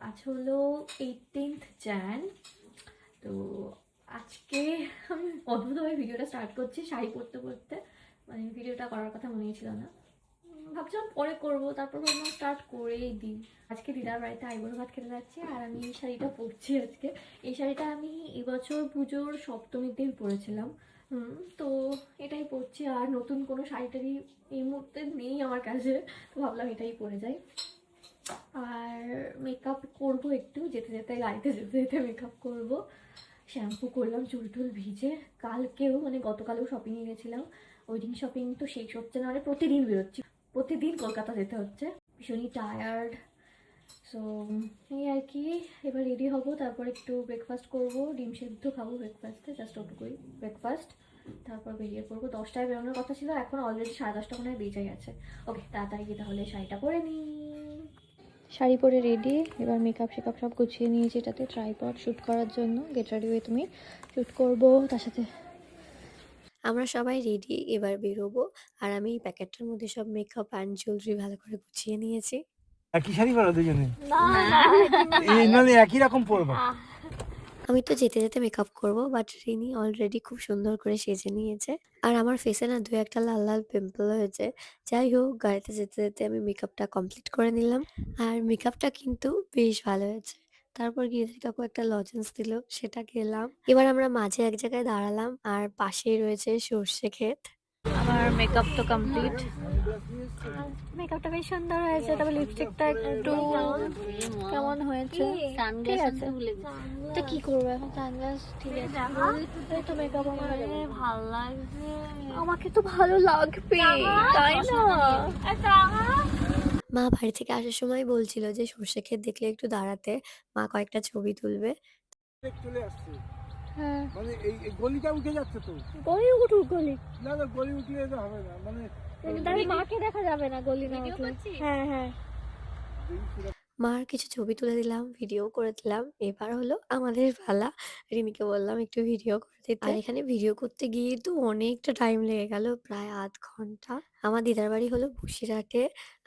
আজ হলো 18th jan। তো আজকে আমি অদ্ভুতভাবে ভিডিওটা স্টার্ট করছি শাড়ি পরতে পরতে, মানে ভিডিওটা করার কথা মনেই ছিল না, ভাবছিলাম পরে করব, তারপর ভাবলাম স্টার্ট করেই দিই। আজকে দিদার বাড়িতে আইবুড়ো ভাত খেতে যাচ্ছি আর আমি এই শাড়িটা পরছি আজকে। এই শাড়িটা আমি এবছর পুজোর সপ্তমীর দিন পরেছিলাম, তো এটাই পরছি। আর নতুন কোনো শাড়িটারই এই মুহূর্তে নেই আমার কাছে, তো ভাবলাম এটাই পরে যাই। আর মেকআপ করবো একটু, যেতে যেতে গাড়িতে যেতে যেতে মেকআপ করবো। শ্যাম্পু করলাম চুল টুল ভিজে। কালকেও মানে গতকালেও শপিংয়ে গেছিলাম, ওয়েডিং শপিং তো শেষ হচ্ছে না, মানে প্রতিদিন বেরোচ্ছি, প্রতিদিন কলকাতা যেতে হচ্ছে, ভীষণই টায়ার্ড। সো এই আর কি, এবার রেডি হব, তারপর একটু ব্রেকফাস্ট করব, ডিম সেদ্ধ খাবো ব্রেকফাস্টে, জাস্ট ওটুকুই ব্রেকফাস্ট। তারপর বেরিয়ে পড়বো, 10টায় বেরোনোর কথা ছিল, এখন অলরেডি 10:30 মনে হয় বেজে গেছে। ওকে তাড়াতাড়ি গিয়ে তাহলে শাড়িটা পরে নিই। শাড়ি পরে রেডি, এবার মেকআপ শেকআপ সব গুছিয়ে নিয়েছি, এটাতে ট্রাইপড শ্যুট করার জন্য। Get ready with me, shoot করবো তার সাথে। আমরা সবাই রেডি, এবার বেরোবো। আর আমি এই প্যাকেটটার মধ্যে সব মেকআপ অ্যান্ড জুয়েলারি ভালো করে গুছিয়ে নিয়েছি। একই শাড়ি পরো দুজনে? না এই মানে একই রকম পরবো। আমি তো যেতে যেতে মেকআপ করব, বাট রিনি অলরেডি খুব সুন্দর করে সেজে নিয়েছে। আর আমার ফেসে না দু একটা লাল লাল পিম্পল হয়েছে। যাই হোক, গাড়িতে যেতে যেতে আমি মেকআপটা কমপ্লিট করে নিলাম। আর মেকআপটা কিন্তু বেশ ভালো হয়েছে। তারপর গিরিধর কাকু একটা লজেন্স দিল, সেটা খেলাম। এবার আমরা মাঝে এক জায়গায় দাঁড়ালাম, আর পাশেই রয়েছে সর্ষে ক্ষেত। আমার মেকআপ তো কমপ্লিট, মেকআপটা বেশ সুন্দর হয়েছে, তবে লিপস্টিকটা একটু কেমন হয়েছে। ঠিক আছে, তো কি করবো এখন, সানগ্লাস ঠিক আছে। এই তো মেকআপ আমার ভালো লাগছে, আমাকে তো ভালো লাগবে তাই না। মা বাড়ি থেকে আসার সময় বলছিল যে সর্ষে ক্ষেত দেখলে একটু দাঁড়াতে, মা কয়েকটা ছবি তুলবে। চলে আসছে, হ্যাঁ মানে এই গলিটা উঠে যাচ্ছে তো। গলি উঠুক গলি, না না, গলি উঠলে তো হবে না, মানে তাহলে মাকে দেখা যাবে না গলি না উঠলে। হ্যাঁ হ্যাঁ, মার কিছু ছবি তুলে দিলাম, ভিডিও করে দিলাম। এবার হলো আমাদের পালা। রিনিকে বললাম একটু ভিডিও করে দিতে। আর এখানে ভিডিও করতে গিয়ে তো অনেকটা টাইম লেগে গেল, প্রায় আধ ঘন্টা। আমার দিদার বাড়ি হলো বসিরহাটে,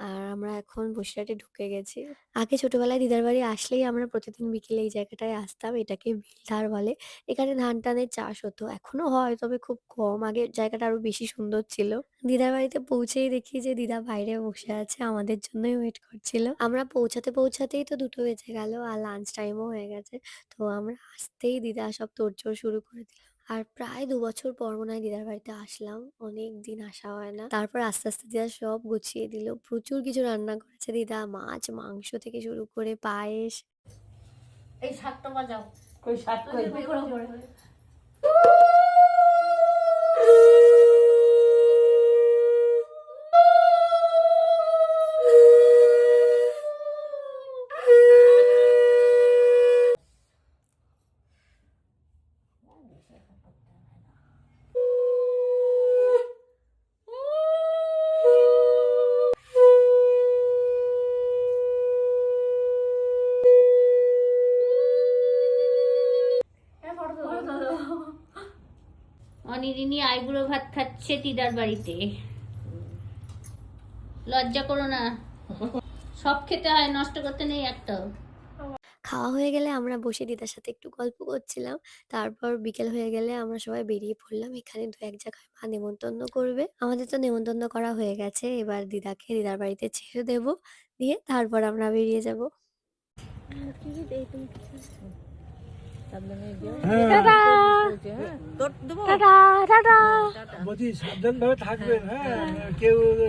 আর আমরা এখন বসিরহাটে ঢুকে গেছি। আগে ছোটবেলায় দিদার বাড়ি আসলেই আমরা প্রতিদিন বিকেলে এই জায়গাটায় আসতাম, এটাকে বিলধার বলে। এখানে ধান টানের চাষ হতো, এখনো হয় তবে খুব কম। আগের জায়গাটা আরো বেশি সুন্দর ছিল। দিদার বাড়িতে পৌঁছেই দেখি যে দিদা বাইরে বসে আছে, আমাদের জন্যই ওয়েট করছিল। আমরা পৌঁছাতে পৌঁছাতেই তো 2টো বেজে গেল, আর লাঞ্চ টাইমও হয়ে গেছে। তো আমরা আসতেই দিদা সব তোড়জোড় শুরু করে দিল। আর প্রায় 2 বছর পর মনে হয় দিদার বাড়িতে আসলাম, অনেক দিন আসা হয় না। তারপর আস্তে আস্তে দিদা সব গুছিয়ে দিল, প্রচুর কিছু রান্না করেছে দিদা, মাছ মাংস থেকে শুরু করে পায়েস। এই শাকটা বাজাও, কই শাক কই? অনিরিনী আইবুড়ো ভাত খাচ্ছে দিদার বাড়িতে। লজ্জা করো না, সব খেতে হয়, নষ্ট করতে নেই একটাও। খাওয়া হয়ে গেলে আমরা বসে দিদার সাথে একটু গল্প করছিলাম। তারপর বিকেল হয়ে গেলে আমরা সবাই বেরিয়ে পড়লাম। এখানে দু এক জায়গায় মা নেমন্তন্ন করবে, আমাদের তো নেমন্তন্ন করা হয়ে গেছে। এবার দিদাকে দিদার বাড়িতে ছেড়ে দেব, দিয়ে তারপর আমরা বেরিয়ে যাব। বলছি সাবধান ভাবে থাকবেন, হ্যাঁ কেউ